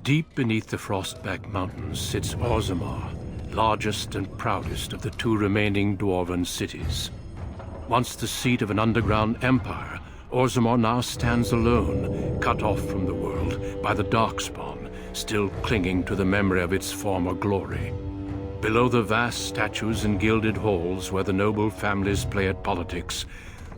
Deep beneath the Frostback Mountains sits Orzammar, largest and proudest of the two remaining Dwarven cities. Once the seat of an underground empire, Orzammar now stands alone, cut off from the world by the Darkspawn, still clinging to the memory of its former glory. Below the vast statues and gilded halls where the noble families play at politics,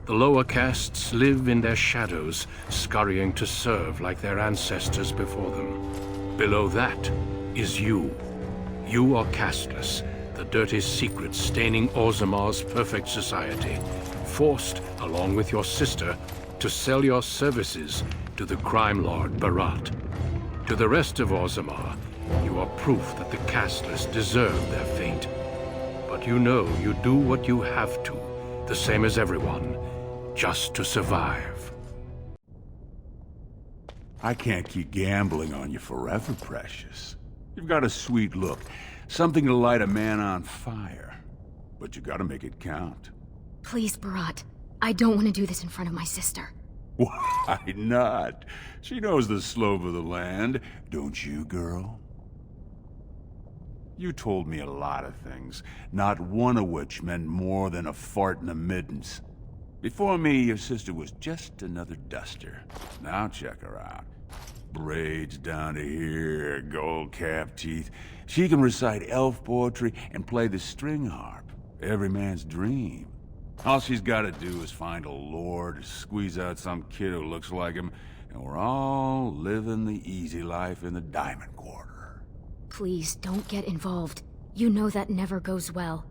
the lower castes live in their shadows, scurrying to serve like their ancestors before them. Below that is you. You are casteless, the dirty secret staining Orzammar's perfect society, forced, along with your sister, to sell your services to the crime lord Barat. To the rest of Orzammar, you are proof that the casteless deserve their fate. But you know you do what you have to, the same as everyone, just to survive. I can't keep gambling on you forever, Precious. You've got a sweet look, something to light a man on fire. But you gotta make it count. Please, Barat. I don't want to do this in front of my sister. Why not? She knows the slope of the land, don't you, girl? You told me a lot of things, not one of which meant more than a fart in the middens. Before me, your sister was just another duster. Now check her out. Braids down to here, gold-capped teeth. She can recite elf poetry and play the string harp. Every man's dream. All she's gotta do is find a lord, squeeze out some kid who looks like him, and we're all living the easy life in the Diamond Quarter. Please, don't get involved. You know that never goes well.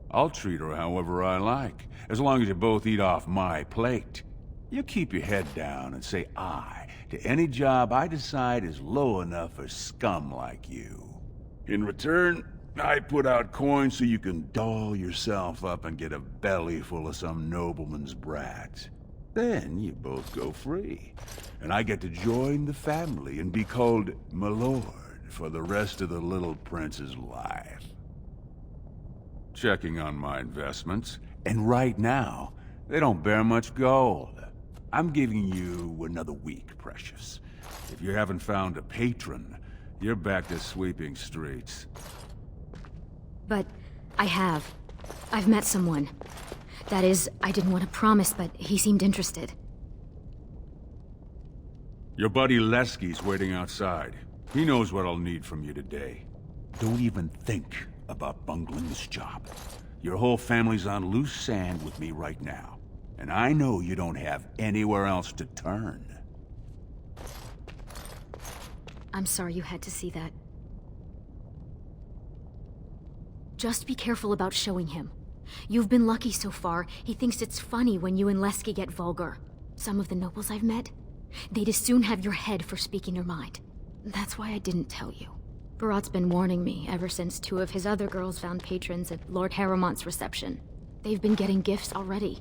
I'll treat her however I like, as long as you both eat off my plate. You keep your head down and say aye to any job I decide is low enough for scum like you. In return, I put out coins so you can doll yourself up and get a belly full of some nobleman's brats. Then you both go free, and I get to join the family and be called my lord for the rest of the little prince's life. Checking on my investments, and right now, they don't bear much gold. I'm giving you another week, Precious. If you haven't found a patron, you're back to sweeping streets. But I have. I've met someone. That is, I didn't want to promise, but he seemed interested. Your buddy Lesky's waiting outside. He knows what I'll need from you today. Don't even think about bungling this job. Your whole family's on loose sand with me right now, and I know you don't have anywhere else to turn. I'm sorry you had to see that. Just be careful about showing him. You've been lucky so far. He thinks it's funny when you and Lesky get vulgar. Some of the nobles I've met, they'd as soon have your head for speaking your mind. That's why I didn't tell you. Barat's been warning me ever since two of his other girls found patrons at Lord Harrowmont's reception. They've been getting gifts already.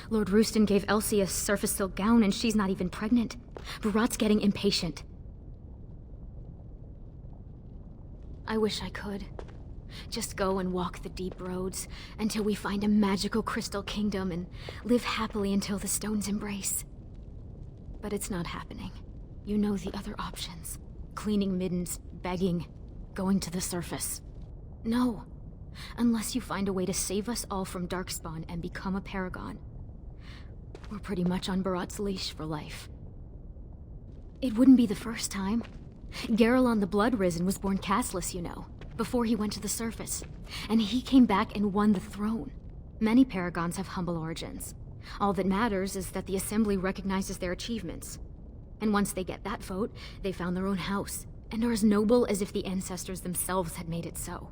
Lord Rooston gave Elsie a surface silk gown and she's not even pregnant. Barat's getting impatient. I wish I could. Just go and walk the deep roads until we find a magical crystal kingdom and live happily until the stones embrace. But it's not happening. You know the other options. Cleaning middens, begging, going to the surface. No. Unless you find a way to save us all from Darkspawn and become a paragon. We're pretty much on Barat's leash for life. It wouldn't be the first time. Garelon the Blood Risen was born casteless, you know, before he went to the surface. And he came back and won the throne. Many paragons have humble origins. All that matters is that the Assembly recognizes their achievements. And once they get that vote, they found their own house, and are as noble as if the ancestors themselves had made it so.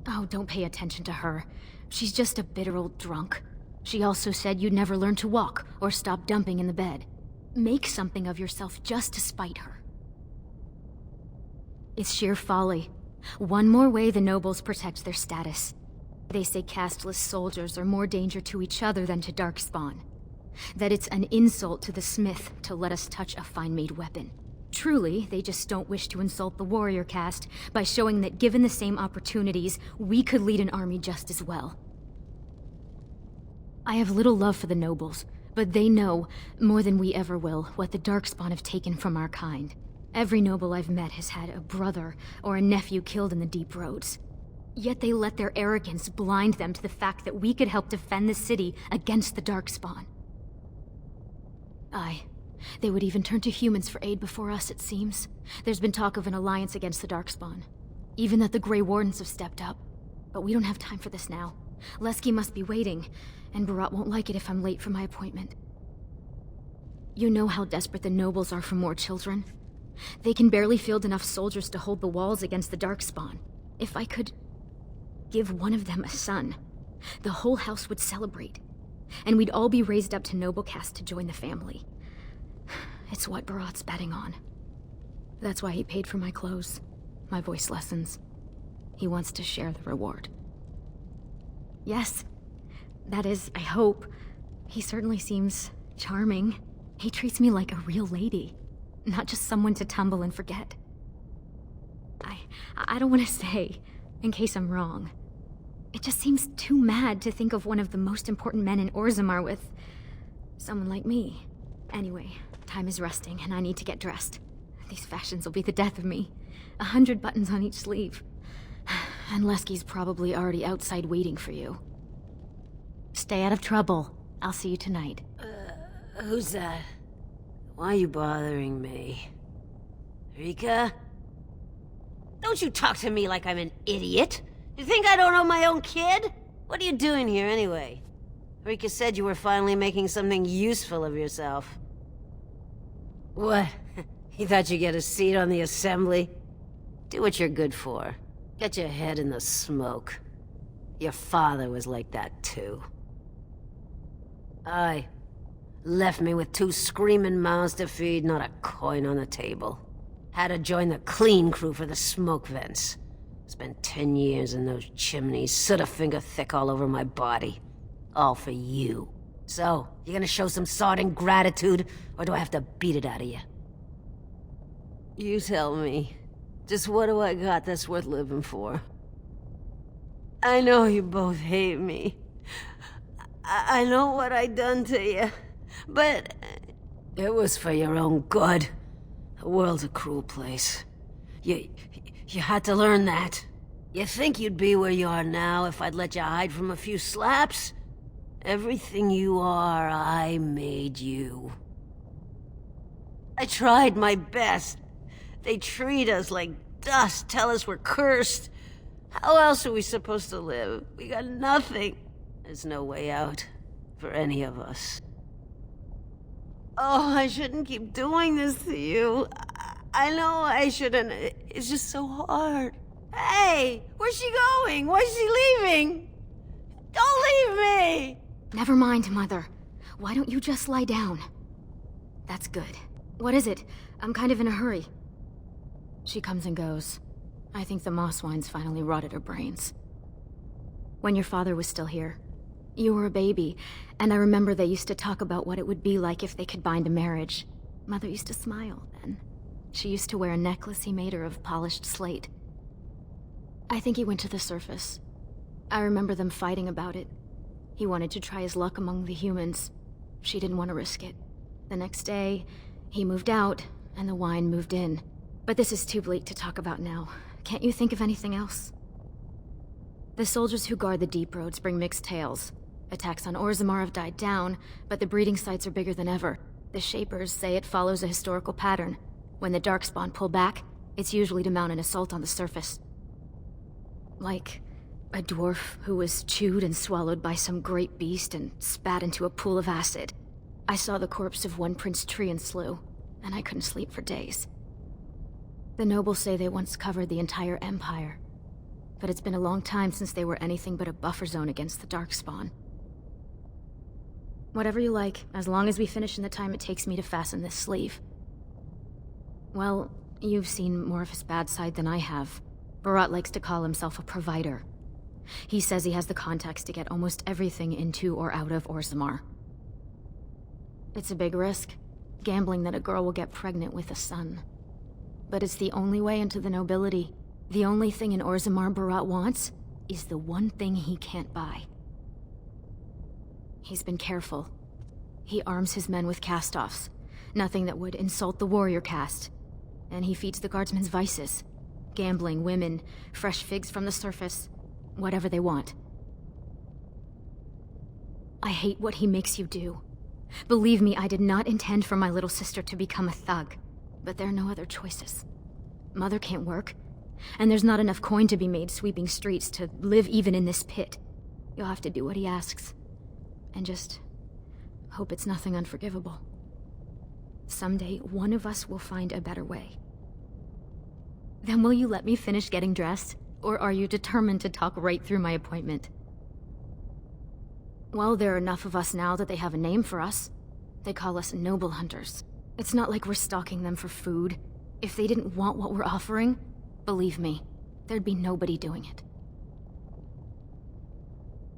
Oh, don't pay attention to her. She's just a bitter old drunk. She also said you'd never learn to walk, or stop dumping in the bed. Make something of yourself just to spite her. It's sheer folly. One more way the nobles protect their status. They say casteless soldiers are more danger to each other than to Darkspawn. That it's an insult to the smith to let us touch a fine-made weapon. Truly, they just don't wish to insult the warrior caste by showing that given the same opportunities, we could lead an army just as well. I have little love for the nobles, But they know, more than we ever will, what the Darkspawn have taken from our kind. Every noble I've met has had a brother or a nephew killed in the Deep Roads. Yet they let their arrogance blind them to the fact that we could help defend the city against the Darkspawn. Aye. They would even turn to humans for aid before us, it seems. There's been talk of an alliance against the Darkspawn. Even that the Grey Wardens have stepped up. But we don't have time for this now. Lesky must be waiting, and Barat won't like it if I'm late for my appointment. You know how desperate the nobles are for more children. They can barely field enough soldiers to hold the walls against the Darkspawn. If I could give one of them a son, the whole house would celebrate. And we'd all be raised up to noble caste to join the family. It's what Barat's betting on. That's why he paid for my clothes, my voice lessons. He wants to share the reward. Yes. That is, I hope. He certainly seems charming. He treats me like a real lady, not just someone to tumble and forget. I don't want to say, in case I'm wrong. It just seems too mad to think of one of the most important men in Orzammar with someone like me. Anyway, time is rusting and I need to get dressed. These fashions will be the death of me. 100 buttons on each sleeve. And Lesky's probably already outside waiting for you. Stay out of trouble. I'll see you tonight. Who's that? Why are you bothering me? Rika? Don't you talk to me like I'm an idiot! You think I don't know my own kid? What are you doing here anyway? Rika said you were finally making something useful of yourself. What? You thought you'd get a seat on the assembly? Do what you're good for. Get your head in the smoke. Your father was like that too. Aye. Left me with 2 screaming mouths to feed, not a coin on the table. Had to join the clean crew for the smoke vents. Spent 10 years in those chimneys, soot a finger thick all over my body. All for you. So, you gonna show some sordid gratitude, or do I have to beat it out of you? You tell me. Just what do I got that's worth living for? I know you both hate me. I know what I done to you. But it was for your own good. The world's a cruel place. You had to learn that. You think you'd be where you are now if I'd let you hide from a few slaps? Everything you are, I made you. I tried my best. They treat us like dust, tell us we're cursed. How else are we supposed to live? We got nothing. There's no way out for any of us. Oh, I shouldn't keep doing this to you. I know I shouldn't. It's just so hard. Hey, where's she going? Why's she leaving? Don't leave me! Never mind, Mother. Why don't you just lie down? That's good. What is it? I'm kind of in a hurry. She comes and goes. I think the moss wine's finally rotted her brains. When your father was still here, you were a baby, and I remember they used to talk about what it would be like if they could bind a marriage. Mother used to smile then. She used to wear a necklace he made her of polished slate. I think he went to the surface. I remember them fighting about it. He wanted to try his luck among the humans. She didn't want to risk it. The next day, he moved out, and the wine moved in. But this is too bleak to talk about now. Can't you think of anything else? The soldiers who guard the deep roads bring mixed tales. Attacks on Orzammar have died down, but the breeding sites are bigger than ever. The Shapers say it follows a historical pattern. When the Darkspawn pull back, it's usually to mount an assault on the surface. Like a dwarf who was chewed and swallowed by some great beast and spat into a pool of acid. I saw the corpse of one Prince Trian slew, and I couldn't sleep for days. The nobles say they once covered the entire Empire, but it's been a long time since they were anything but a buffer zone against the Darkspawn. Whatever you like, as long as we finish in the time it takes me to fasten this sleeve. Well, you've seen more of his bad side than I have. Barat likes to call himself a provider. He says he has the contacts to get almost everything into or out of Orzammar. It's a big risk, gambling that a girl will get pregnant with a son. But it's the only way into the nobility. The only thing in Orzammar Barat wants is the one thing he can't buy. He's been careful. He arms his men with cast-offs. Nothing that would insult the warrior caste. And he feeds the guardsmen's vices. Gambling, women, fresh figs from the surface. Whatever they want. I hate what he makes you do. Believe me, I did not intend for my little sister to become a thug. But there are no other choices. Mother can't work. And there's not enough coin to be made sweeping streets to live even in this pit. You'll have to do what he asks. And just hope it's nothing unforgivable. Someday, one of us will find a better way. Then will you let me finish getting dressed? Or are you determined to talk right through my appointment? Well, there are enough of us now that they have a name for us. They call us noble hunters. It's not like we're stalking them for food. If they didn't want what we're offering, believe me, there'd be nobody doing it.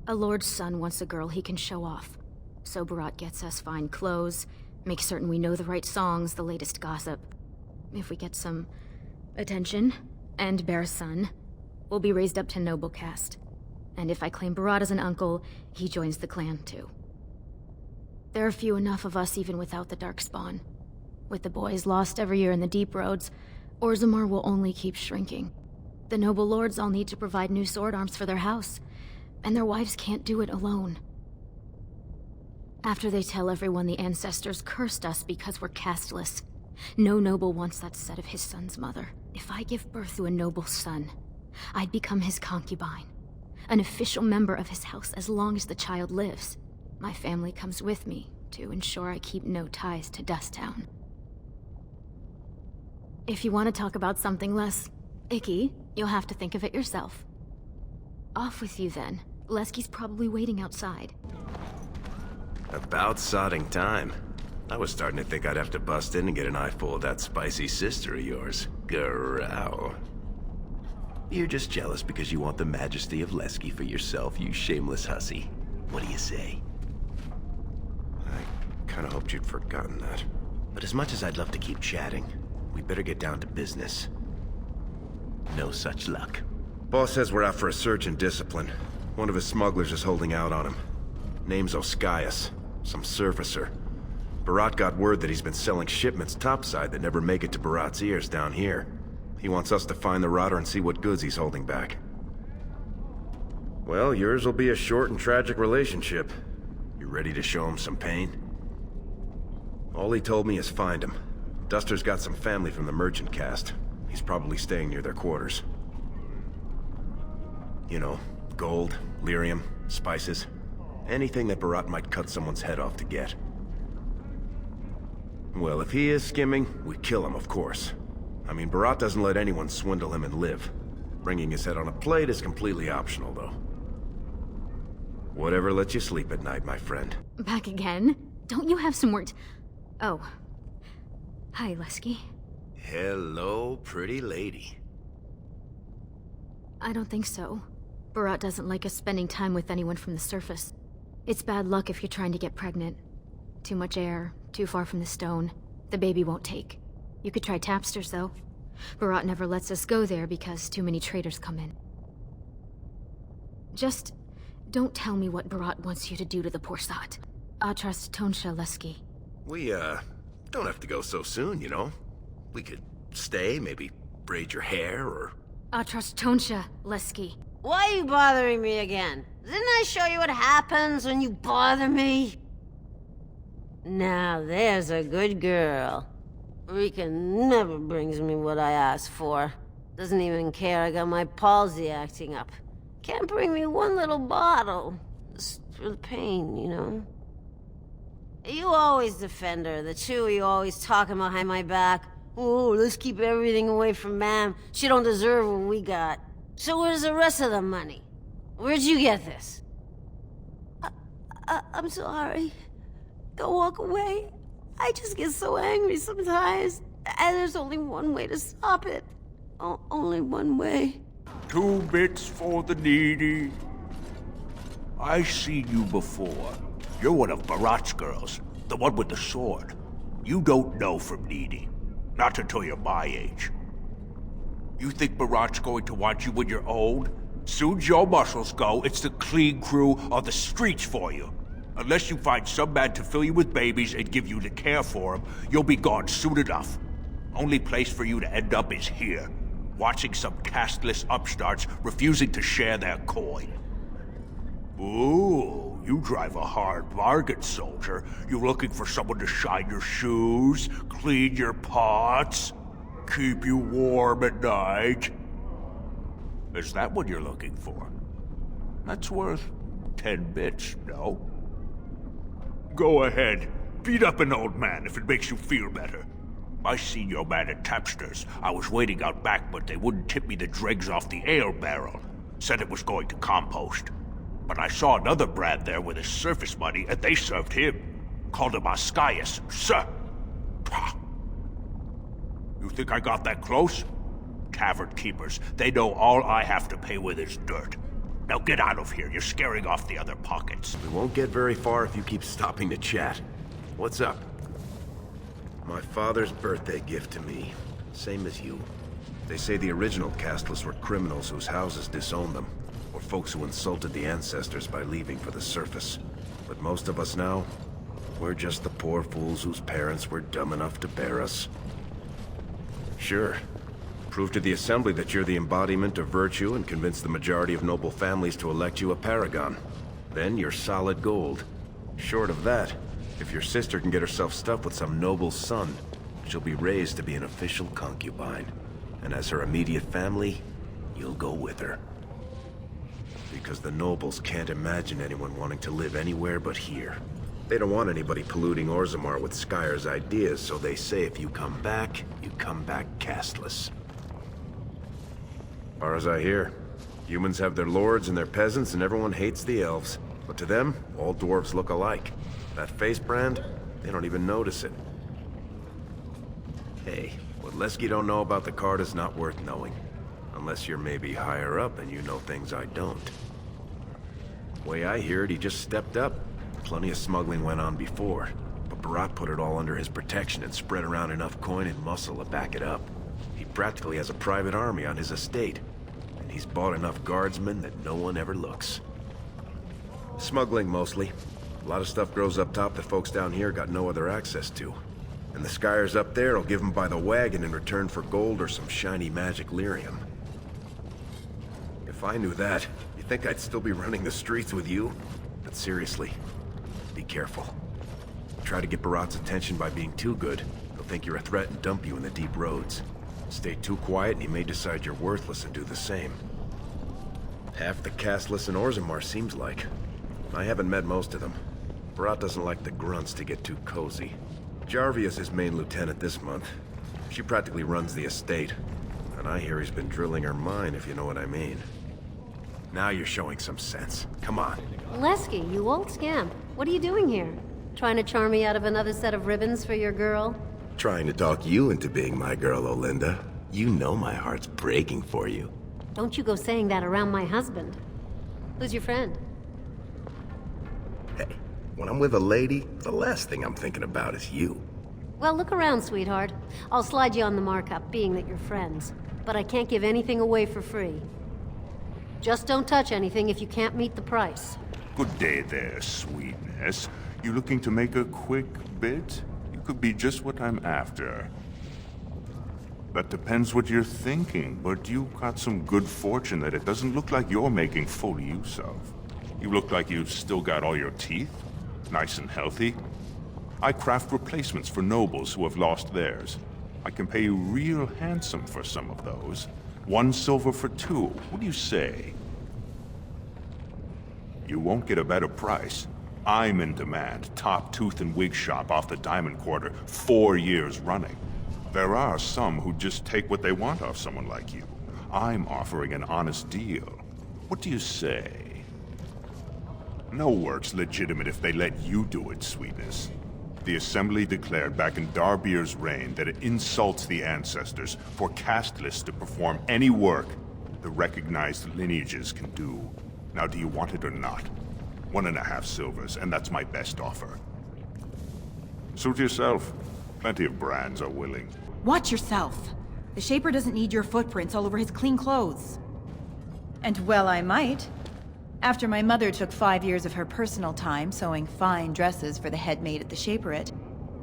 A lord's son wants a girl he can show off. So Barat gets us fine clothes, makes certain we know the right songs, the latest gossip. If we get some attention, and bear a son, we'll be raised up to noble caste. And if I claim Barat as an uncle, he joins the clan too. There are few enough of us even without the Darkspawn. With the boys lost every year in the deep roads, Orzammar will only keep shrinking. The noble lords all need to provide new sword arms for their house, and their wives can't do it alone. After they tell everyone the ancestors cursed us because we're casteless, no noble wants that said of his son's mother. If I give birth to a noble son, I'd become his concubine, an official member of his house as long as the child lives. My family comes with me to ensure I keep no ties to Dusttown. If you want to talk about something less icky, you'll have to think of it yourself. Off with you then. Lesky's probably waiting outside. About sodding time. I was starting to think I'd have to bust in and get an eyeful of that spicy sister of yours. Growl. You're just jealous because you want the majesty of Lesky for yourself, you shameless hussy. What do you say? I kinda hoped you'd forgotten that. But as much as I'd love to keep chatting, we better get down to business. No such luck. Boss says we're out for a search and discipline. One of his smugglers is holding out on him. Name's Oskias, some surfacer. Barat got word that he's been selling shipments topside that never make it to Barat's ears down here. He wants us to find the rotter and see what goods he's holding back. Well, yours will be a short and tragic relationship. You ready to show him some pain? All he told me is find him. Duster's got some family from the merchant caste. He's probably staying near their quarters. You know, gold, lyrium, spices. Anything that Barat might cut someone's head off to get. Well, if he is skimming, we kill him, of course. I mean, Barat doesn't let anyone swindle him and live. Bringing his head on a plate is completely optional, though. Whatever lets you sleep at night, my friend. Back again? Don't you have some words? Oh. Hi, Lesky. Hello, pretty lady. I don't think so. Barat doesn't like us spending time with anyone from the surface. It's bad luck if you're trying to get pregnant. Too much air, too far from the stone. The baby won't take. You could try Tapsters, though. Barat never lets us go there because too many traders come in. Just don't tell me what Barat wants you to do to the poor sot. I trust Tonsha, Lesky. We, don't have to go so soon, you know? We could stay, maybe braid your hair, or... I trust Tonsha, Lesky. Why are you bothering me again? Didn't I show you what happens when you bother me? Now there's a good girl. Rika never brings me what I ask for. Doesn't even care I got my palsy acting up. Can't bring me one little bottle. Just for the pain, you know? You always defend her. The two of you always talking behind my back. Oh, let's keep everything away from Ma'am. She don't deserve what we got. So where's the rest of the money? Where'd you get this? I'm sorry. Don't walk away. I just get so angry sometimes. And there's only one way to stop it. Only one way. 2 bits for the needy. I seen you before. You're one of Barat's girls, the one with the sword. You don't know from needy. Not until you're my age. You think Barat's going to want you when you're old? Soon's your muscles go, it's the clean crew on the streets for you. Unless you find some man to fill you with babies and give you the care for them, you'll be gone soon enough. Only place for you to end up is here, watching some casteless upstarts refusing to share their coin. Ooh, you drive a hard bargain, soldier. You looking for someone to shine your shoes, clean your pots, keep you warm at night? Is that what you're looking for? That's worth 10 bits, no? Go ahead. Beat up an old man if it makes you feel better. I seen your man at Tapster's. I was waiting out back, but they wouldn't tip me the dregs off the ale barrel. Said it was going to compost. But I saw another Brad there with his surface money, and they served him. Called him Ascaius, sir. Pah. You think I got that close? Tavern keepers, they know all I have to pay with is dirt. Now get out of here, you're scaring off the other pockets. We won't get very far if you keep stopping to chat. What's up? My father's birthday gift to me. Same as you. They say the original casteless were criminals whose houses disowned them, or folks who insulted the ancestors by leaving for the surface. But most of us now, we're just the poor fools whose parents were dumb enough to bear us. Sure. Prove to the Assembly that you're the embodiment of virtue and convince the majority of noble families to elect you a paragon. Then you're solid gold. Short of that, if your sister can get herself stuffed with some noble son, she'll be raised to be an official concubine. And as her immediate family, you'll go with her. Because the nobles can't imagine anyone wanting to live anywhere but here. They don't want anybody polluting Orzammar with Skyre's ideas, so they say if you come back casteless. Far as I hear, humans have their lords and their peasants, and everyone hates the elves. But to them, all dwarves look alike. That face brand, they don't even notice it. Hey, what Lesky don't know about the card is not worth knowing. Unless you're maybe higher up and you know things I don't. Way I hear it, he just stepped up. Plenty of smuggling went on before, but Barat put it all under his protection and spread around enough coin and muscle to back it up. He practically has a private army on his estate, and he's bought enough guardsmen that no one ever looks. Smuggling, mostly. A lot of stuff grows up top that folks down here got no other access to. And the Skyres up there will give them by the wagon in return for gold or some shiny magic lyrium. If I knew that, you think I'd still be running the streets with you? But seriously, be careful. Try to get Barat's attention by being too good. He'll think you're a threat and dump you in the deep roads. Stay too quiet and he may decide you're worthless and do the same. Half the casteless in Orzammar seems like. I haven't met most of them. Barat doesn't like the grunts to get too cozy. Jarvia's his main lieutenant this month. She practically runs the estate. And I hear he's been drilling her mine, if you know what I mean. Now you're showing some sense. Come on. Lesky, you old scamp. What are you doing here? Trying to charm me out of another set of ribbons for your girl? Trying to talk you into being my girl, Olinda. You know my heart's breaking for you. Don't you go saying that around my husband. Who's your friend? Hey, when I'm with a lady, the last thing I'm thinking about is you. Well, look around, sweetheart. I'll slide you on the markup, being that you're friends. But I can't give anything away for free. Just don't touch anything if you can't meet the price. Good day there, sweetness. You looking to make a quick bit? You could be just what I'm after. That depends what you're thinking, but you've got some good fortune that it doesn't look like you're making full use of. You look like you've still got all your teeth, nice and healthy. I craft replacements for nobles who have lost theirs. I can pay you real handsome for some of those. 1 silver for 2. What do you say? You won't get a better price. I'm in demand. Top tooth and wig shop off the Diamond Quarter, 4 years running. There are some who just take what they want off someone like you. I'm offering an honest deal. What do you say? No work's legitimate if they let you do it, sweetness. The Assembly declared back in Darbier's reign that it insults the ancestors for casteless to perform any work the recognized lineages can do. Now, do you want it or not? 1.5 silvers, and that's my best offer. Suit yourself. Plenty of brands are willing. Watch yourself. The Shaper doesn't need your footprints all over his clean clothes. And well I might. After my mother took 5 years of her personal time sewing fine dresses for the head maid at the Shaperate,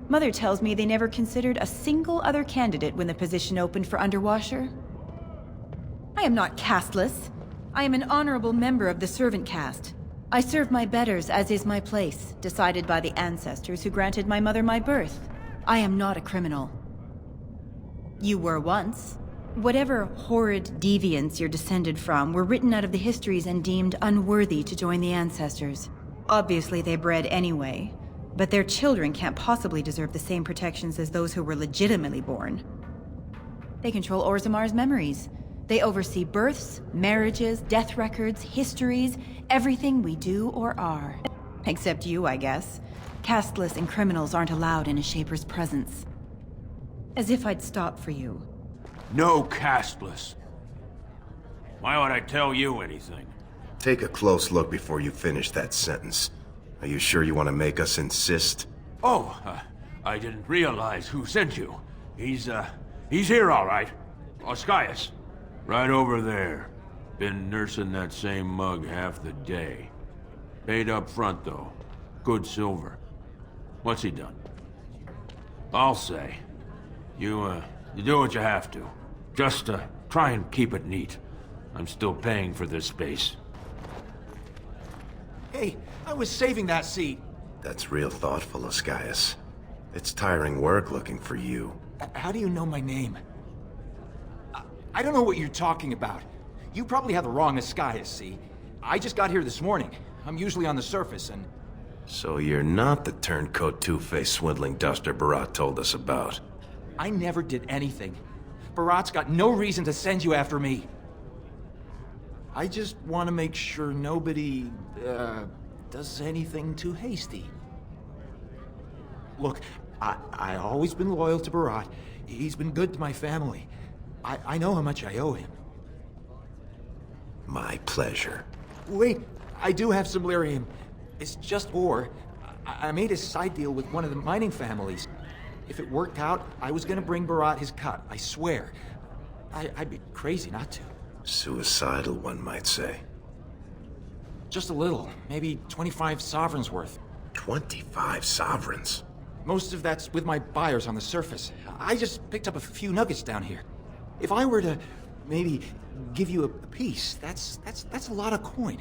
Mother tells me they never considered a single other candidate when the position opened for underwasher. I am not casteless. I am an honorable member of the servant caste. I serve my betters as is my place, decided by the ancestors who granted my mother my birth. I am not a criminal. You were once. Whatever horrid deviants you're descended from were written out of the histories and deemed unworthy to join the ancestors. Obviously they bred anyway, but their children can't possibly deserve the same protections as those who were legitimately born. They control Orzamar's memories. They oversee births, marriages, death records, histories, everything we do or are. Except you, I guess. Casteless and criminals aren't allowed in a Shaper's presence. As if I'd stop for you. No casteless. Why would I tell you anything? Take a close look before you finish that sentence. Are you sure you want to make us insist? Oh, I didn't realize who sent you. He's here all right. Oscius. Right over there. Been nursing that same mug half the day. Paid up front, though. Good silver. What's he done? I'll say. You do what you have to. Just, try and keep it neat. I'm still paying for this space. Hey, I was saving that seat. That's real thoughtful, Oscius. It's tiring work looking for you. How do you know my name? I don't know what you're talking about. You probably have the wrong Oscius, see? I just got here this morning. I'm usually on the surface, and... So you're not the turncoat two-faced swindling duster Barat told us about. I never did anything. Barat's got no reason to send you after me. I just want to make sure nobody, does anything too hasty. Look, I always been loyal to Barat. He's been good to my family. I know how much I owe him. My pleasure. Wait, I do have some lyrium. It's just ore. I made a side deal with one of the mining families. If it worked out, I was gonna bring Barat his cut, I swear. I'd be crazy not to. Suicidal, one might say. Just a little, maybe 25 sovereigns worth. 25 sovereigns? Most of that's with my buyers on the surface. I just picked up a few nuggets down here. If I were to maybe give you a piece, that's a lot of coin.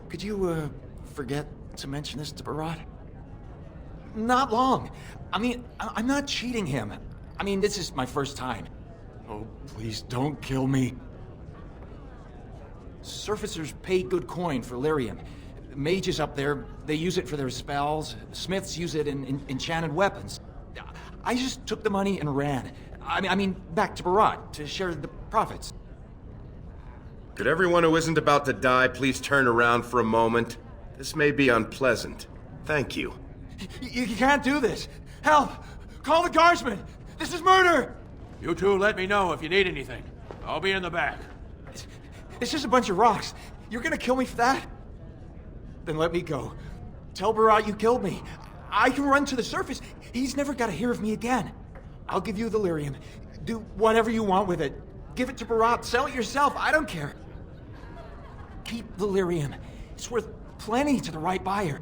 Could you, forget to mention this to Barat? Not long. I mean, I'm not cheating him. I mean, this is my first time. Oh, please don't kill me. Surfacers pay good coin for lyrium. Mages up there, they use it for their spells. Smiths use it in enchanted weapons. I just took the money and ran. I mean, back to Barat to share the profits. Could everyone who isn't about to die please turn around for a moment? This may be unpleasant. Thank you. You can't do this. Help! Call the guardsmen! This is murder! You two let me know if you need anything. I'll be in the back. It's just a bunch of rocks. You're gonna kill me for that? Then let me go. Tell Barat you killed me. I can run to the surface. He's never gotta hear of me again. I'll give you the lyrium. Do whatever you want with it. Give it to Barat. Sell it yourself. I don't care. Keep the lyrium. It's worth plenty to the right buyer.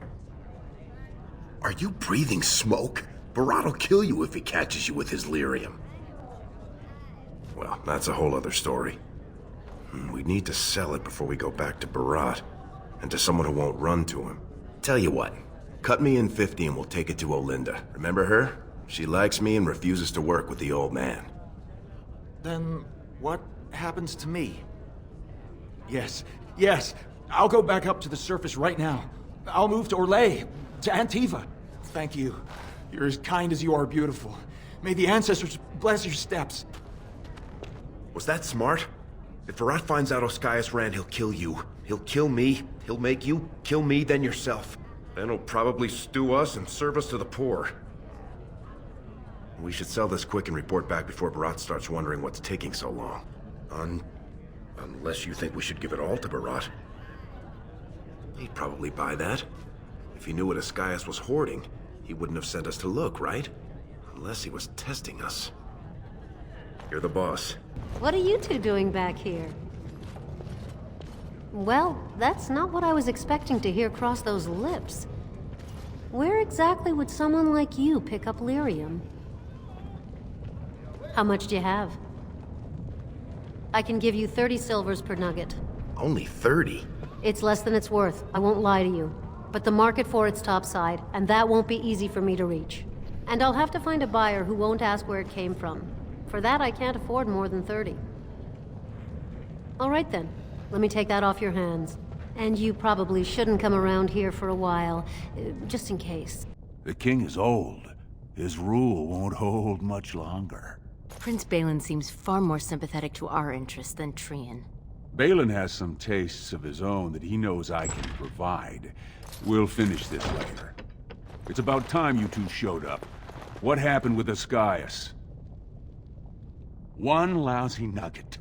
Are you breathing smoke? Barat will kill you if he catches you with his lyrium. Well, that's a whole other story. We need to sell it before we go back to Barat, and to someone who won't run to him. Tell you what, cut me in 50 and we'll take it to Olinda. Remember her? She likes me and refuses to work with the old man. Then what happens to me? Yes, I'll go back up to the surface right now. I'll move to Orlais, to Antiva. Thank you. You're as kind as you are beautiful. May the ancestors bless your steps. Was that smart? If Barat finds out Oscius ran, he'll kill you. He'll kill me. He'll make you kill me, then yourself. Then he'll probably stew us and serve us to the poor. We should sell this quick and report back before Barat starts wondering what's taking so long. Unless you think we should give it all to Barat. He'd probably buy that. If he knew what Oscius was hoarding, he wouldn't have sent us to look, right? Unless he was testing us. You're the boss. What are you two doing back here? Well, that's not what I was expecting to hear cross those lips. Where exactly would someone like you pick up lyrium? How much do you have? I can give you 30 silvers per nugget. Only 30? It's less than it's worth, I won't lie to you. But the market for it's topside, and that won't be easy for me to reach. And I'll have to find a buyer who won't ask where it came from. For that, I can't afford more than 30. All right then, let me take that off your hands. And you probably shouldn't come around here for a while, just in case. The king is old. His rule won't hold much longer. Prince Balin seems far more sympathetic to our interests than Trian. Balin has some tastes of his own that he knows I can provide. We'll finish this later. It's about time you two showed up. What happened with Ascaius? One lousy nugget.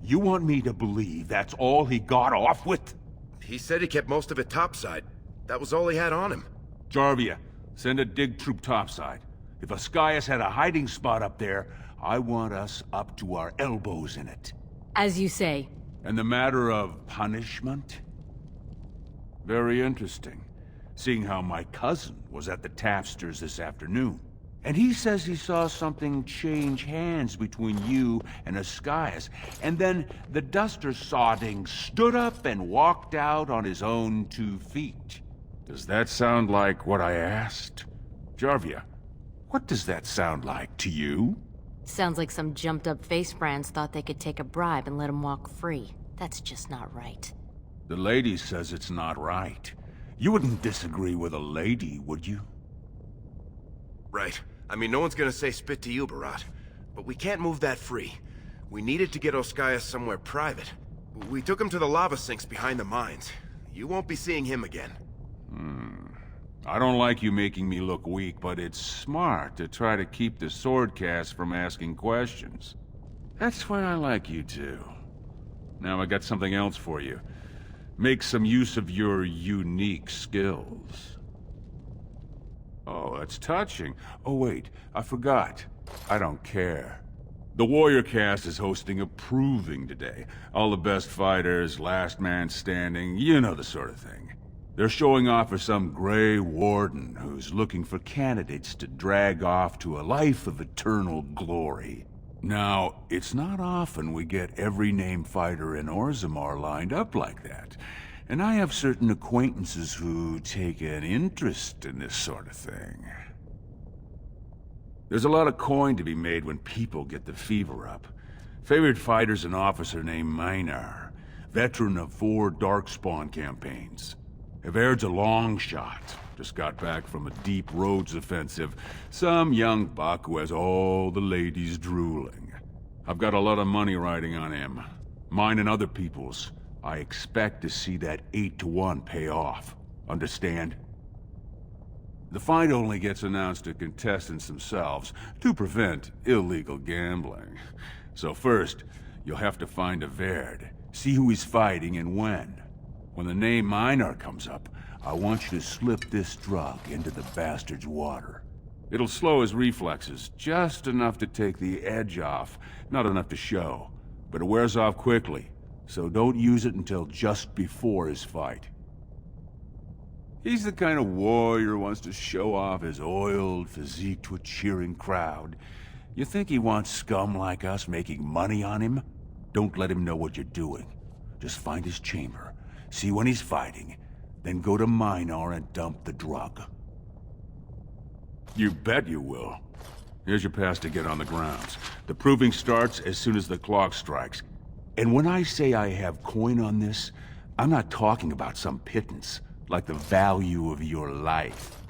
You want me to believe that's all he got off with? He said he kept most of it topside. That was all he had on him. Jarvia, send a dig troop topside. If Ascaius had a hiding spot up there, I want us up to our elbows in it. As you say. And the matter of punishment? Very interesting, seeing how my cousin was at the tapsters this afternoon. And he says he saw something change hands between you and Ascaius, and then the duster sodding stood up and walked out on his own 2 feet. Does that sound like what I asked? Jarvia, what does that sound like to you? Sounds like some jumped-up face brands thought they could take a bribe and let him walk free. That's just not right. The lady says it's not right. You wouldn't disagree with a lady, would you? Right. I mean, no one's gonna say spit to you, Barat. But we can't move that free. We needed to get Ascaius somewhere private. We took him to the lava sinks behind the mines. You won't be seeing him again. I don't like you making me look weak, but it's smart to try to keep the swordcast from asking questions. That's why I like you two. Now I got something else for you. Make some use of your unique skills. Oh, that's touching. Oh wait, I forgot. I don't care. The Warrior Cast is hosting a proving today. All the best fighters, last man standing, you know the sort of thing. They're showing off for some Grey Warden who's looking for candidates to drag off to a life of eternal glory. Now, it's not often we get every named fighter in Orzammar lined up like that, and I have certain acquaintances who take an interest in this sort of thing. There's a lot of coin to be made when people get the fever up. Favorite fighter's an officer named Minar, veteran of 4 Darkspawn campaigns. Everd's a long shot. Just got back from a deep roads offensive. Some young buck who has all the ladies drooling. I've got a lot of money riding on him. Mine and other people's. I expect to see that 8-to-1 pay off. Understand? The fight only gets announced to contestants themselves to prevent illegal gambling. So first, you'll have to find Everd, see who he's fighting and when. When the name Minar comes up, I want you to slip this drug into the bastard's water. It'll slow his reflexes, just enough to take the edge off, not enough to show. But it wears off quickly, so don't use it until just before his fight. He's the kind of warrior who wants to show off his oiled physique to a cheering crowd. You think he wants scum like us making money on him? Don't let him know what you're doing. Just find his chamber. See when he's fighting, then go to Minar and dump the drug. You bet you will. Here's your pass to get on the grounds. The proving starts as soon as the clock strikes. And when I say I have coin on this, I'm not talking about some pittance, like the value of your life.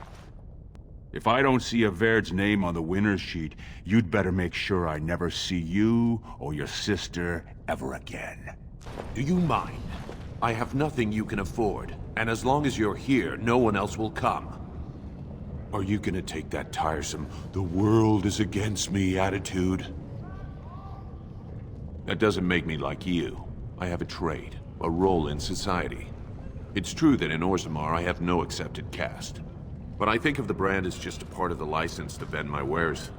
If I don't see Everd's name on the winner's sheet, you'd better make sure I never see you or your sister ever again. Do you mind? I have nothing you can afford, and as long as you're here, no one else will come. Are you gonna take that tiresome, the world is against me attitude? That doesn't make me like you. I have a trade, a role in society. It's true that in Orzammar I have no accepted caste. But I think of the brand as just a part of the license to vend my wares.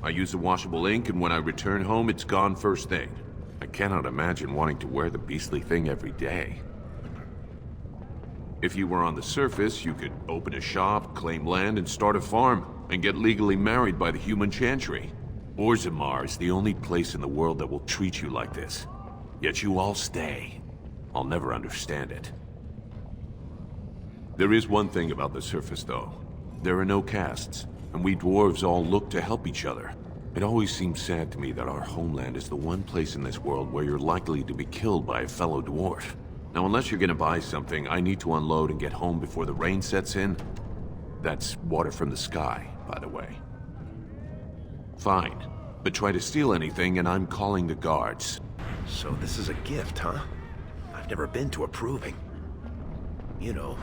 I use the washable ink, and when I return home, it's gone first thing. I cannot imagine wanting to wear the beastly thing every day. If you were on the surface, you could open a shop, claim land, and start a farm, and get legally married by the human chantry. Orzammar is the only place in the world that will treat you like this. Yet you all stay. I'll never understand it. There is one thing about the surface, though. There are no castes, and we dwarves all look to help each other. It always seems sad to me that our homeland is the one place in this world where you're likely to be killed by a fellow dwarf. Now, unless you're gonna buy something, I need to unload and get home before the rain sets in. That's water from the sky, by the way. Fine. But try to steal anything and I'm calling the guards. So this is a gift, huh? I've never been to a proving. You know,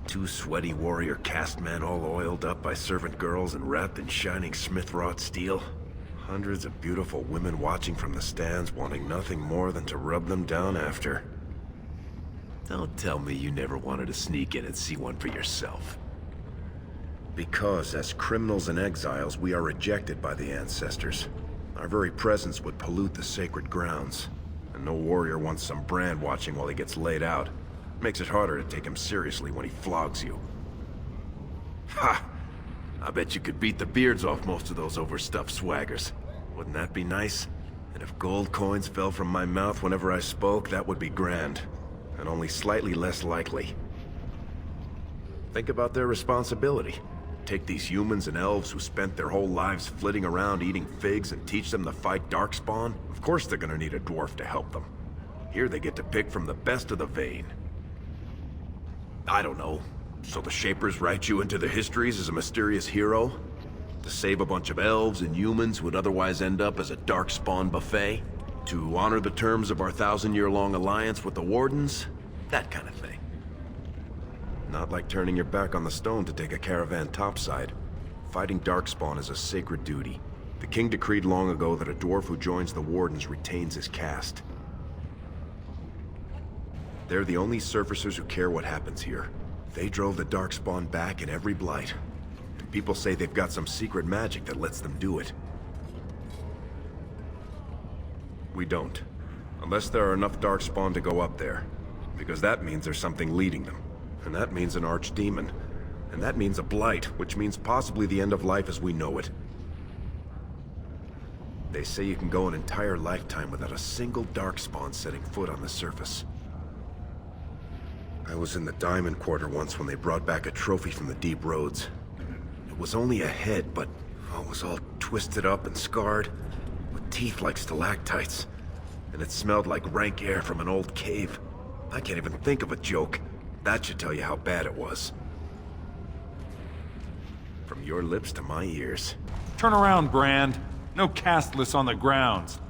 two sweaty warrior caste men all oiled up by servant girls and wrapped in shining smith-wrought steel. Hundreds of beautiful women watching from the stands, wanting nothing more than to rub them down after. Don't tell me you never wanted to sneak in and see one for yourself. Because as criminals and exiles, we are rejected by the ancestors. Our very presence would pollute the sacred grounds. And no warrior wants some brand watching while he gets laid out. Makes it harder to take him seriously when he flogs you. Ha! I bet you could beat the beards off most of those overstuffed swaggers. Wouldn't that be nice? And if gold coins fell from my mouth whenever I spoke, that would be grand. And only slightly less likely. Think about their responsibility. Take these humans and elves who spent their whole lives flitting around eating figs and teach them to fight Darkspawn? Of course they're gonna need a dwarf to help them. Here they get to pick from the best of the vein. I don't know. So the Shapers write you into the histories as a mysterious hero? To save a bunch of elves and humans who would otherwise end up as a Darkspawn buffet? To honor the terms of our 1,000-year-long alliance with the Wardens? That kind of thing. Not like turning your back on the stone to take a caravan topside. Fighting Darkspawn is a sacred duty. The king decreed long ago that a dwarf who joins the Wardens retains his caste. They're the only surfacers who care what happens here. They drove the Darkspawn back in every blight. And people say they've got some secret magic that lets them do it. We don't. Unless there are enough Darkspawn to go up there. Because that means there's something leading them. And that means an archdemon. And that means a blight, which means possibly the end of life as we know it. They say you can go an entire lifetime without a single Darkspawn setting foot on the surface. I was in the Diamond Quarter once when they brought back a trophy from the deep roads. It was only a head, but it was all twisted up and scarred, with teeth like stalactites. And it smelled like rank air from an old cave. I can't even think of a joke. That should tell you how bad it was. From your lips to my ears. Turn around, Brand. No casteless on the grounds.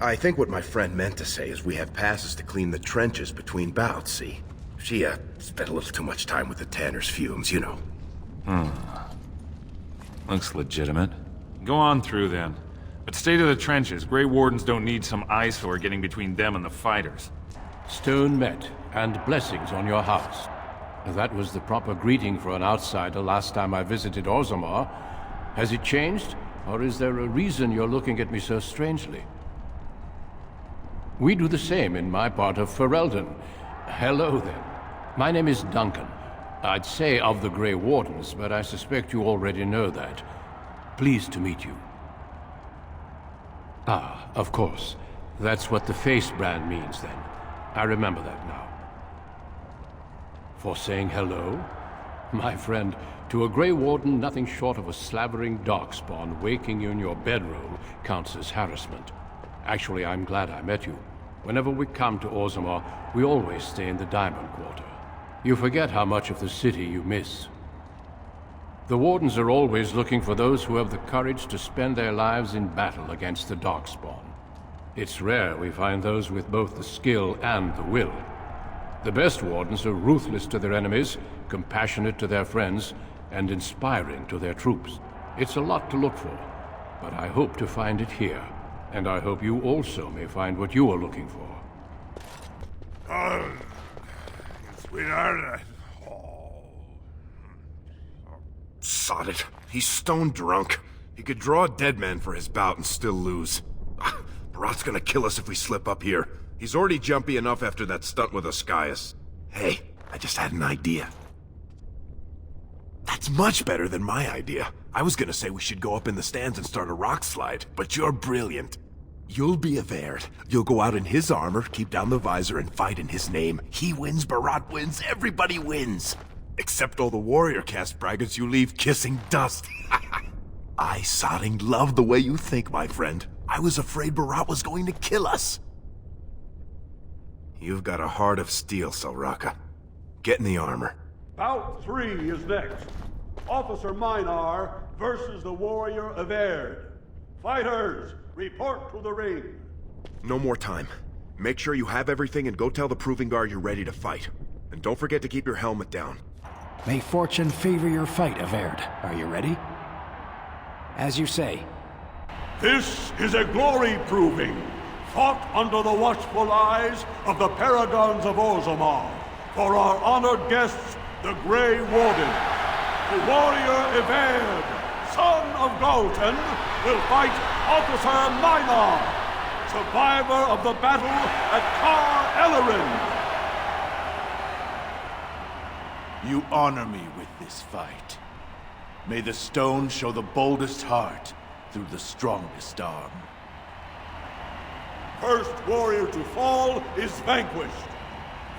I think what my friend meant to say is we have passes to clean the trenches between bouts, see? She, spent a little too much time with the Tanner's fumes, you know. Looks legitimate. Go on through, then. But stay to the trenches. Grey Wardens don't need some eyesore getting between them and the fighters. Stone met, and blessings on your house. That was the proper greeting for an outsider last time I visited Orzammar. Has it changed, or is there a reason you're looking at me so strangely? We do the same in my part of Ferelden. Hello, then. My name is Duncan. I'd say of the Grey Wardens, but I suspect you already know that. Pleased to meet you. Ah, of course. That's what the face brand means, then. I remember that now. For saying hello? My friend, to a Grey Warden, nothing short of a slavering Darkspawn waking you in your bedroom counts as harassment. Actually, I'm glad I met you. Whenever we come to Orzammar, we always stay in the Diamond Quarter. You forget how much of the city you miss. The Wardens are always looking for those who have the courage to spend their lives in battle against the Darkspawn. It's rare we find those with both the skill and the will. The best Wardens are ruthless to their enemies, compassionate to their friends, and inspiring to their troops. It's a lot to look for, but I hope to find it here. And I hope you also may find what you are looking for. Sweetheart, Sod it. He's stone drunk. He could draw a dead man for his bout and still lose. Barat's gonna kill us if we slip up here. He's already jumpy enough after that stunt with Ascaius. Hey, I just had an idea. That's much better than my idea. I was gonna say we should go up in the stands and start a rock slide, but you're brilliant. You'll be a Verd. You'll go out in his armor, keep down the visor, and fight in his name. He wins, Barat wins, everybody wins. Except all the warrior caste braggarts you leave kissing dust. I sodding love the way you think, my friend. I was afraid Barat was going to kill us. You've got a heart of steel, Selraka. Get in the armor. Bout 3 is next. Officer Minar versus the warrior Averd. Fighters, report to the ring. No more time. Make sure you have everything and go tell the Proving Guard you're ready to fight. And don't forget to keep your helmet down. May fortune favor your fight, Averd. Are you ready? As you say. This is a glory proving, fought under the watchful eyes of the paragons of Orzammar. For our honored guests, the Grey Warden. The warrior Averd, son of Galton, will fight Officer Minar, survivor of the battle at Kar Ellerin. You honor me with this fight. May the stone show the boldest heart through the strongest arm. First warrior to fall is vanquished.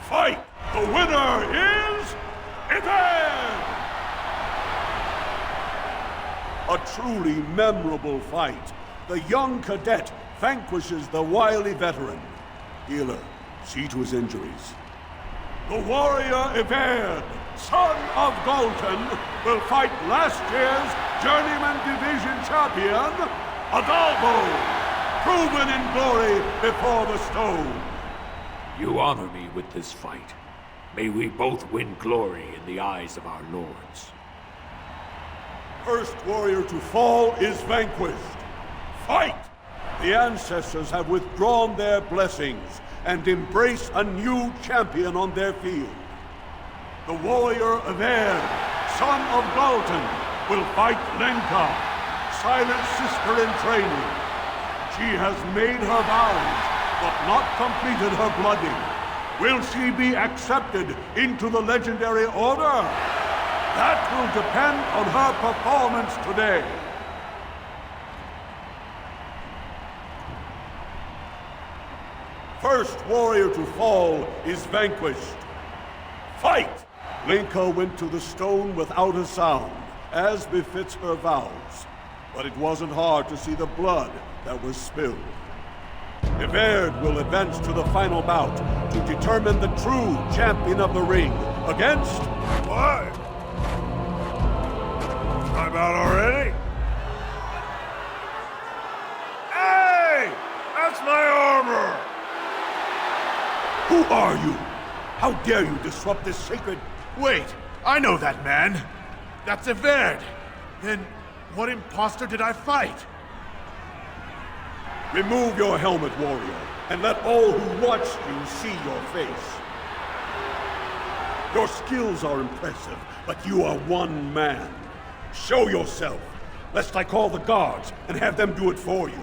Fight! The winner is... Averd! A truly memorable fight. The young cadet vanquishes the wily veteran. Healer, see to his injuries. The warrior Averd, son of Galton, will fight last year's Journeyman Division champion, Adalbo, proven in glory before the stone. You honor me with this fight. May we both win glory in the eyes of our lords. First warrior to fall is vanquished. Fight! The ancestors have withdrawn their blessings and embrace a new champion on their field. The warrior Averd, son of Galton, will fight Lenka, silent sister in training. She has made her vows, but not completed her blooding. Will she be accepted into the legendary order? That will depend on her performance today. First warrior to fall is vanquished. Fight! Lenka went to the stone without a sound, as befits her vows. But it wasn't hard to see the blood that was spilled. Averd will advance to the final bout to determine the true champion of the ring against... What? I'm out already? Hey! That's my armor! Who are you? How dare you disrupt this sacred... Wait, I know that man. That's Averd. Then what imposter did I fight? Remove your helmet, warrior, and let all who watch you see your face. Your skills are impressive, but you are one man. Show yourself, lest I call the guards and have them do it for you.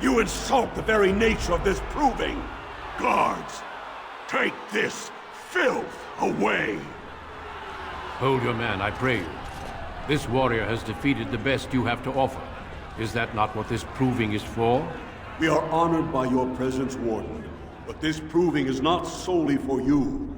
You insult the very nature of this proving. Guards, take this filth away. Hold your man, I pray you. This warrior has defeated the best you have to offer. Is that not what this proving is for? We are honored by your presence, Warden, but this proving is not solely for you.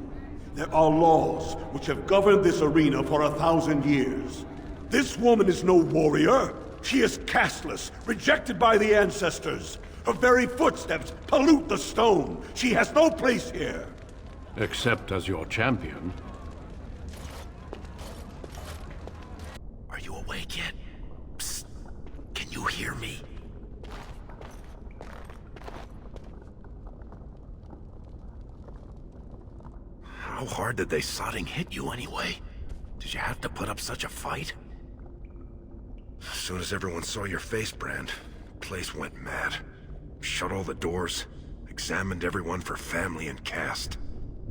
There are laws which have governed this arena for 1,000 years. This woman is no warrior. She is casteless, rejected by the ancestors. Her very footsteps pollute the stone. She has no place here. Except as your champion. Are you awake yet? Psst. Can you hear me? How hard did they sodding hit you anyway? Did you have to put up such a fight? As soon as everyone saw your face, Brand, the place went mad. Shut all the doors, examined everyone for family and caste.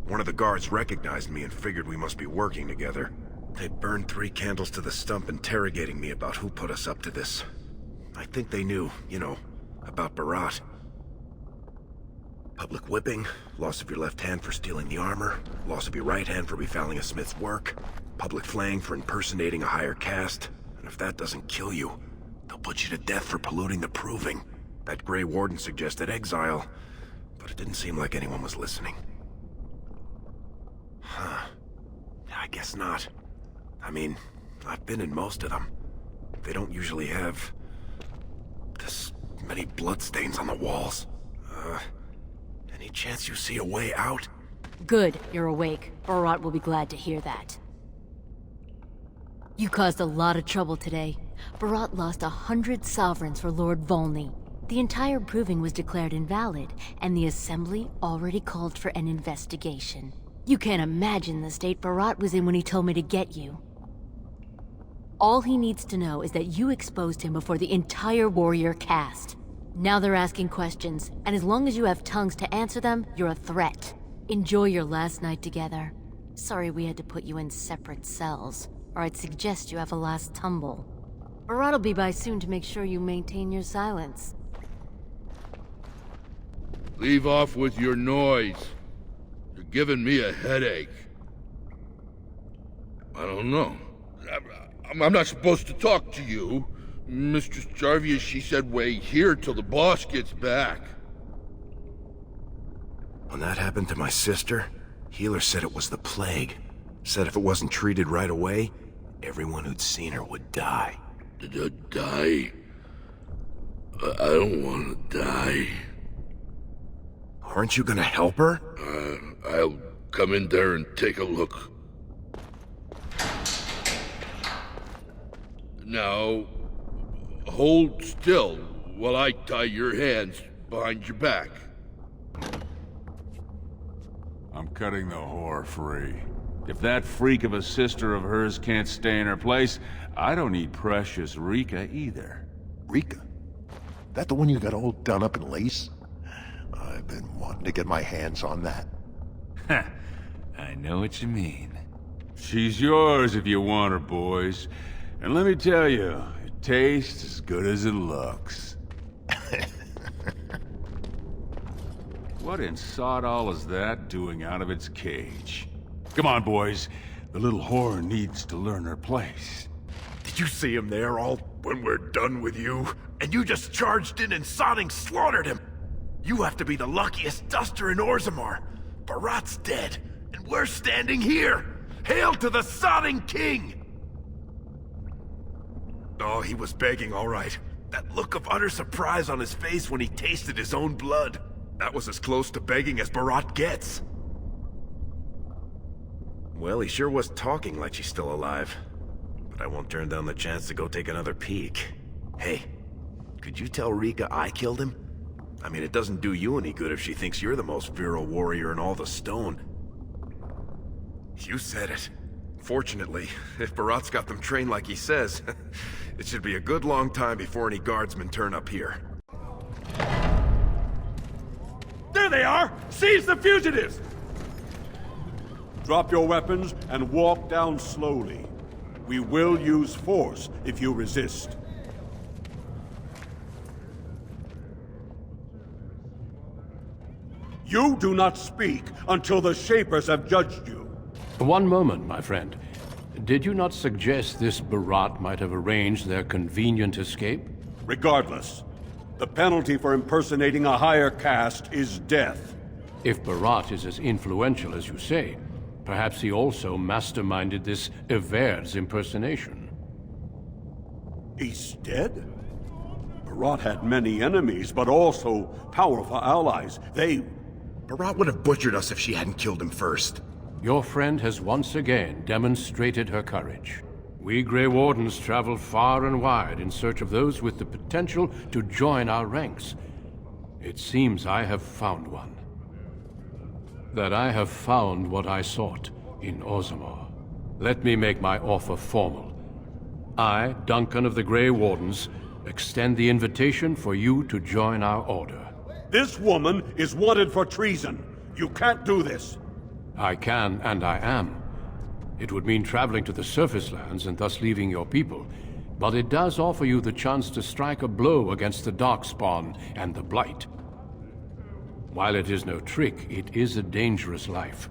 One of the guards recognized me and figured we must be working together. They burned 3 candles to the stump interrogating me about who put us up to this. I think they knew, you know, about Barat. Public whipping, loss of your left hand for stealing the armor, loss of your right hand for befouling a smith's work, public flaying for impersonating a higher caste, and if that doesn't kill you, they'll put you to death for polluting the proving. That Grey Warden suggested exile, but it didn't seem like anyone was listening. Huh. I guess not. I mean, I've been in most of them. They don't usually have this many bloodstains on the walls. Any chance you see a way out? Good, you're awake. Barat will be glad to hear that. You caused a lot of trouble today. Barat lost 100 sovereigns for Lord Volney. The entire proving was declared invalid, and the Assembly already called for an investigation. You can't imagine the state Barat was in when he told me to get you. All he needs to know is that you exposed him before the entire warrior caste. Now they're asking questions, and as long as you have tongues to answer them, you're a threat. Enjoy your last night together. Sorry we had to put you in separate cells, or I'd suggest you have a last tumble. Barat will be by soon to make sure you maintain your silence. Leave off with your noise. You're giving me a headache. I don't know. I'm not supposed to talk to you. Mistress Jarvius, she said wait here till the boss gets back. When that happened to my sister, Healer said it was the plague. Said if it wasn't treated right away, everyone who'd seen her would die. Die? I don't want to die. Aren't you gonna help her? I'll come in there and take a look. Now, hold still while I tie your hands behind your back. I'm cutting the whore free. If that freak of a sister of hers can't stay in her place, I don't need precious Rika either. Rika? That the one you got all done up in lace? I've been wanting to get my hands on that. Ha! I know what you mean. She's yours if you want her, boys. And let me tell you, it tastes as good as it looks. What in sod all is that doing out of its cage? Come on, boys. The little whore needs to learn her place. Did you see him there all when we're done with you? And you just charged in and sodding slaughtered him! You have to be the luckiest duster in Orzammar. Barat's dead, and we're standing here! Hail to the sodding king! Oh, he was begging, all right. That look of utter surprise on his face when he tasted his own blood. That was as close to begging as Barat gets. Well, he sure was talking like she's still alive. But I won't turn down the chance to go take another peek. Hey, could you tell Rika I killed him? I mean, it doesn't do you any good if she thinks you're the most virile warrior in all the stone. You said it. Fortunately, if Barat's got them trained like he says, it should be a good long time before any guardsmen turn up here. There they are! Seize the fugitives! Drop your weapons and walk down slowly. We will use force if you resist. You do not speak until the Shapers have judged you. One moment, my friend. Did you not suggest this Barat might have arranged their convenient escape? Regardless, the penalty for impersonating a higher caste is death. If Barat is as influential as you say, perhaps he also masterminded this Everd's impersonation. He's dead? Barat had many enemies, but also powerful allies. Barat would have butchered us if she hadn't killed him first. Your friend has once again demonstrated her courage. We Grey Wardens travel far and wide in search of those with the potential to join our ranks. It seems I have found one. That I have found what I sought in Orzammar. Let me make my offer formal. I, Duncan of the Grey Wardens, extend the invitation for you to join our order. This woman is wanted for treason. You can't do this. I can, and I am. It would mean traveling to the surface lands and thus leaving your people, but it does offer you the chance to strike a blow against the Darkspawn and the Blight. While it is no trick, it is a dangerous life.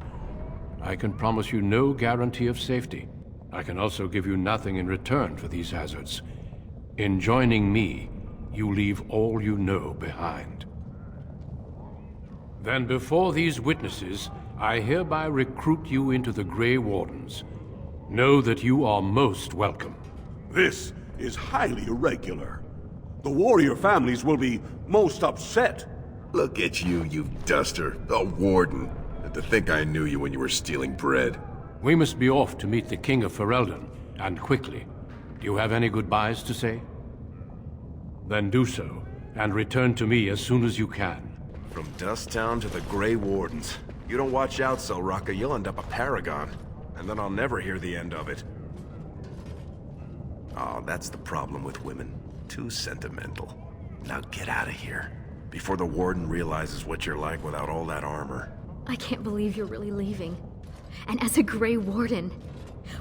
I can promise you no guarantee of safety. I can also give you nothing in return for these hazards. In joining me, you leave all you know behind. Then before these witnesses, I hereby recruit you into the Grey Wardens. Know that you are most welcome. This is highly irregular. The warrior families will be most upset. Look at you, you duster. A warden. And to think I knew you when you were stealing bread. We must be off to meet the King of Ferelden, and quickly. Do you have any goodbyes to say? Then do so, and return to me as soon as you can. From Dusttown to the Grey Wardens. You don't watch out, Selraka, you'll end up a paragon. And then I'll never hear the end of it. Oh, that's the problem with women. Too sentimental. Now get out of here. Before the Warden realizes what you're like without all that armor. I can't believe you're really leaving. And as a Grey Warden.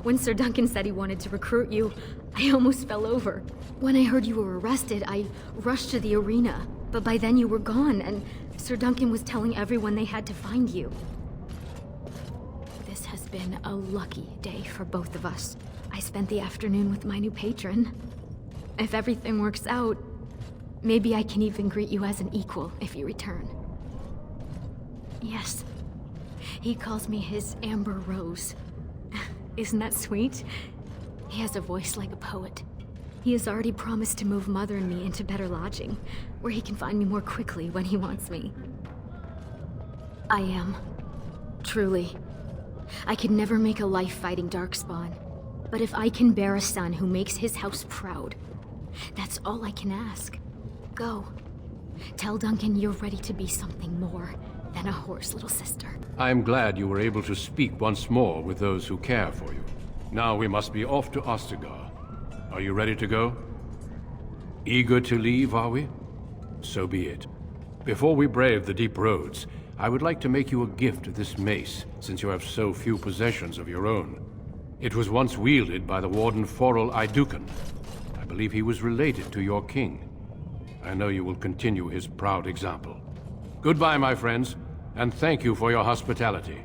When Sir Duncan said he wanted to recruit you, I almost fell over. When I heard you were arrested, I rushed to the arena. But by then you were gone, and Sir Duncan was telling everyone they had to find you. This has been a lucky day for both of us. I spent the afternoon with my new patron. If everything works out, maybe I can even greet you as an equal if you return. Yes. He calls me his Amber Rose. Isn't that sweet? He has a voice like a poet. He has already promised to move Mother and me into better lodging, where he can find me more quickly when he wants me. I am. Truly. I could never make a life fighting Darkspawn. But if I can bear a son who makes his house proud, that's all I can ask. Go. Tell Duncan you're ready to be something more than a whore's little sister. I am glad you were able to speak once more with those who care for you. Now we must be off to Ostagar. Are you ready to go? Eager to leave, are we? So be it. Before we brave the deep roads, I would like to make you a gift of this mace, since you have so few possessions of your own. It was once wielded by the Warden Forel Idukan. I believe he was related to your king. I know you will continue his proud example. Goodbye, my friends, and thank you for your hospitality.